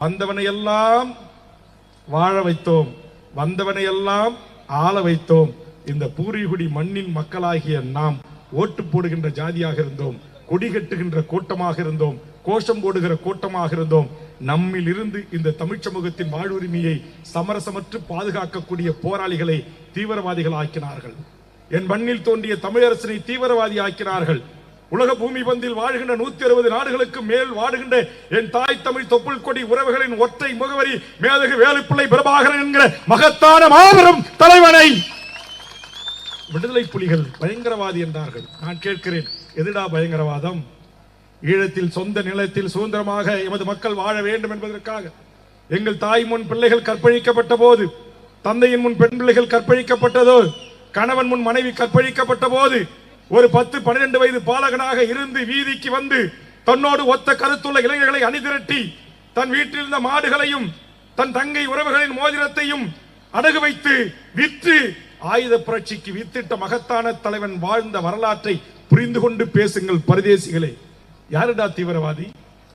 வந்தவனை எல்லாம் வாழ வைத்தோம், வந்தவனை எல்லாம் ஆள வைத்தோம். இந்த பூர்வீகுடி மண்ணின் மக்களாகிய நாம் ஓட்டு போடுகின்ற ஜாதியாக இருந்தோம், கொடி கட்டுகின்ற கூட்டமாக இருந்தோம், கோஷம் போடுகிற கூட்டமாக இருந்தோம். நம்மில் இருந்து இந்த தமிழ் சமூகத்தின் வாழ்வுரிமையை சமரசமற்று பாதுகாக்கக்கூடிய போராளிகளை தீவிரவாதிகள் ஆக்கினார்கள். என் மண்ணில் தோன்றிய தமிழரசனை தீவிரவாதி ஆக்கினார்கள். உலக பூமி பந்தில் வாழ்கின்ற 160 நாடுகளுக்கு மேல் வாடுகின்ற என் தாய் தமிழ் தொப்புள் கொடி உறவுகளின் ஒற்றை முகவரி மேதகு வேலுப்பிள்ளை பிரபாகரன் என்கிற மகத்தான மாபெரும் தலைவனை விடுதலை புலிகள் பயங்கரவாதி என்றார்கள். நான் கேட்கிறேன், எதுடா பயங்கரவாதம்? ஈழத்தில் சொந்த நிலத்தில் சுதந்திரமாக எமது மக்கள் வாழ வேண்டும் என்பதற்காக எங்கள் தாய் முன் பிள்ளைகள் கற்பழிக்கப்பட்ட போது, தந்தையின் முன் பெண் பிள்ளைகள் கற்பழிக்கப்பட்டதோ, கணவன் முன் மனைவி கற்பழிக்கப்பட்ட போது ஒரு 10-12 வயது பாலகனாக இருந்து வீதிக்கு வந்து தன்னோடு ஒத்த கருத்துள்ள இளைஞர்களை அணிதிரட்டி தன் வீட்டில் இருந்த மாடுகளையும் தன் தங்கை உறவுகளின் மோதிரத்தையும் அடகு வைத்து விற்று ஆயுத புரட்சிக்கு வித்திட்ட மகத்தான தலைவன் வாழ்ந்த வரலாற்றை புரிந்து கொண்டு பேசுங்கள் பரதேசிகளே. யாருடா தீவிரவாதி?